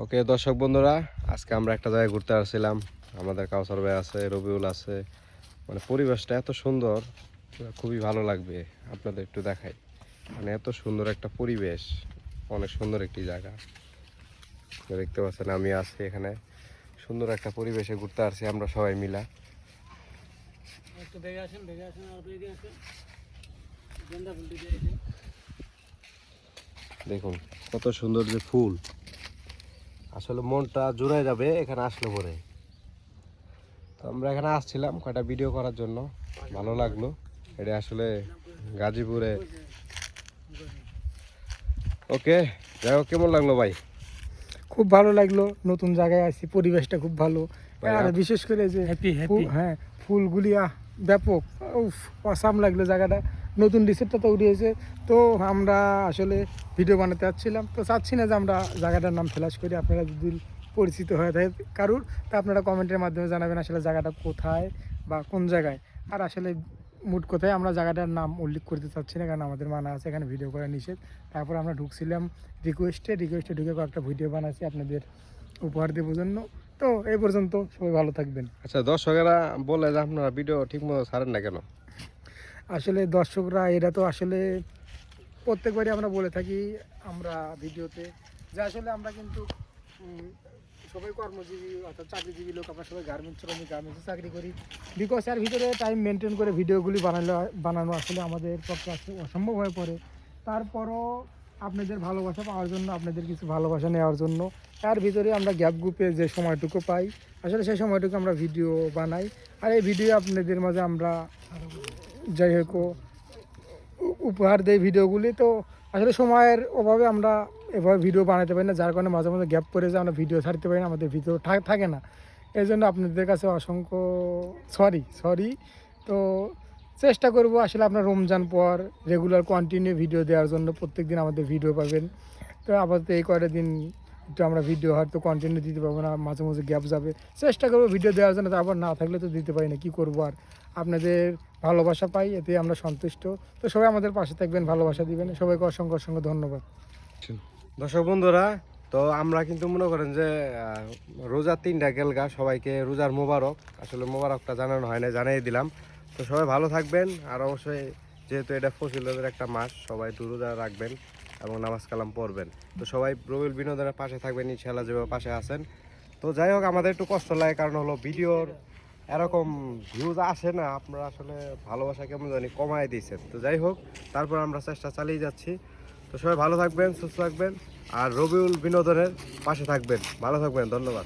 ওকে দর্শক বন্ধুরা, আজকে আমরা একটা জায়গায় ঘুরতে আসছিলাম। আমাদের কাউসার ভাই আছে, রবিউল আছে। মানে পরিবেশটা এত সুন্দর, খুবই ভালো লাগবে আপনাদের একটু দেখাই। মানে এত সুন্দর একটা পরিবেশ, অনেক সুন্দর একটি জায়গা দেখতে পাচ্ছেন। আমি আছি এখানে, সুন্দর একটা পরিবেশে ঘুরতে আসছি আমরা সবাই মিলা। দেখুন কত সুন্দর যে ফুল, আসলে মনটা জুড়ে যাবে এখানে আসলে পরে। তো আমরা এখানে আসছিলাম কয়টা ভিডিও করার জন্য, ভালো লাগলো। এটা আসলে গাজীপুরে। ওকে, যাই হোক, কেমন লাগলো ভাই? খুব ভালো লাগলো, নতুন জায়গায় আছি, পরিবেশটা খুব ভালো। ভাই, আর বিশেষ করে যে হ্যাঁ ফুলগুলি ব্যাপক, উফ অসাম লাগলো জায়গাটা। নতুন রিসোর্টটা তো উঠিয়েছে, তো আমরা আসলে ভিডিও বানাতে চাচ্ছিলাম, তো চাচ্ছি না যে আমরা জায়গাটার নাম ফ্ল্যাশ করি। আপনারা যদি পরিচিত হয়ে থাকে কারুর, তা আপনারা কমেন্টের মাধ্যমে জানাবেন আসলে জায়গাটা কোথায় বা কোন জায়গায়। আর আসলে মুড কোথায় আমরা জায়গাটার নাম উল্লেখ করতে চাচ্ছি না, কারণ আমাদের মানা আছে এখানে ভিডিও করা নিষেধ। তারপর আমরা ঢুকছিলাম রিকোয়েস্টে ঢুকে কয়েকটা ভিডিও বানাচ্ছি আপনাদের উপহার দেওয়ার জন্য। তো এই পর্যন্ত, সবাই ভালো থাকবেন। আচ্ছা, দর্শকেরা বলে যে আপনারা ভিডিও ঠিক মতো ছাড়েন না কেন? আসলে দর্শকরা এরা তো আসলে প্রত্যেকবারই আমরা বলে থাকি আমরা ভিডিওতে যে আসলে আমরা কিন্তু সবাই কর্মজীবী অর্থাৎ চাকরিজীবী লোক, আমরা সবাই গার্মেন্টসে চাকরি করি। বিকজ এর ভিতরে টাইম মেনটেন করে ভিডিওগুলি বানানো আসলে আমাদের পক্ষে আসলে অসম্ভব হয়ে পড়ে। তারপরও আপনাদের ভালোবাসা পাওয়ার জন্য, আপনাদের কিছু ভালোবাসা নেওয়ার জন্য তার ভিতরে আমরা গ্যাপ গ্রুপে যে সময়টুকু পাই, আসলে সেই সময়টুকু আমরা ভিডিও বানাই। আর এই ভিডিও আপনাদের মাঝে আমরা যাই হোক উপহার দেই ভিডিওগুলি। তো আসলে সময়ের অভাবে আমরা এভাবে ভিডিও বানাতে পারি না, যার কারণে মাঝে মাঝে গ্যাপ পড়ে যায়, আমরা ভিডিও ছাড়তে পারি না, আমাদের ভিডিও থাকে না। এই জন্য আপনাদের কাছে অসংখ্য সরি। তো চেষ্টা করব আসলে আপনার রমজান পর রেগুলার কন্টিনিউ ভিডিও দেওয়ার জন্য। প্রত্যেক দিন আমাদের ভিডিও পাবেন। তো আপাতত এই কয়টা দিন একটু আমরা ভিডিও হয়তো কন্টিনিউ দিতে পারবো না, মাঝে মাঝে গ্যাপ যাবে। চেষ্টা করবো ভিডিও দেওয়ার জন্য, তারপর না থাকলে তো দিতে পারি না, কী করবো আর। আপনাদের ভালোবাসা পাই, এতে আমরা সন্তুষ্ট। তো সবাই আমাদের পাশে থাকবেন, ভালোবাসা দিবেন। সবাইকে অসংখ্য অসংখ্য ধন্যবাদ। দর্শক বন্ধুরা, তো আমরা কিন্তু মনে করেন যে রোজার 3টা গেলগা, সবাইকে রোজার মোবারক। আসলে মোবারকটা জানানো হয় না, জানিয়ে দিলাম। তো সবাই ভালো থাকবেন, আর অবশ্যই যেহেতু এটা ফজিলতের একটা মাস, সবাই একটু রোজা রাখবেন এবং নামাজ কালাম পড়বেন। তো সবাই রবিউল বিনোদনের পাশে থাকবেন ইনশাআল্লাহ, যেভাবে পাশে আছেন। তো যাই হোক, আমাদের একটু কষ্ট লাগে, কারণ হলো ভিডিওর এরকম ভিউজ আসে না। আপনারা আসলে ভালোবাসা কেমন জানি কমায় দিয়েছেন। তো যাই হোক, তারপর আমরা চেষ্টা চালিয়ে যাচ্ছি। তো সবাই ভালো থাকবেন, সুস্থ থাকবেন, আর রবিউল বিনোদনের পাশে থাকবেন। ভালো থাকবেন, ধন্যবাদ।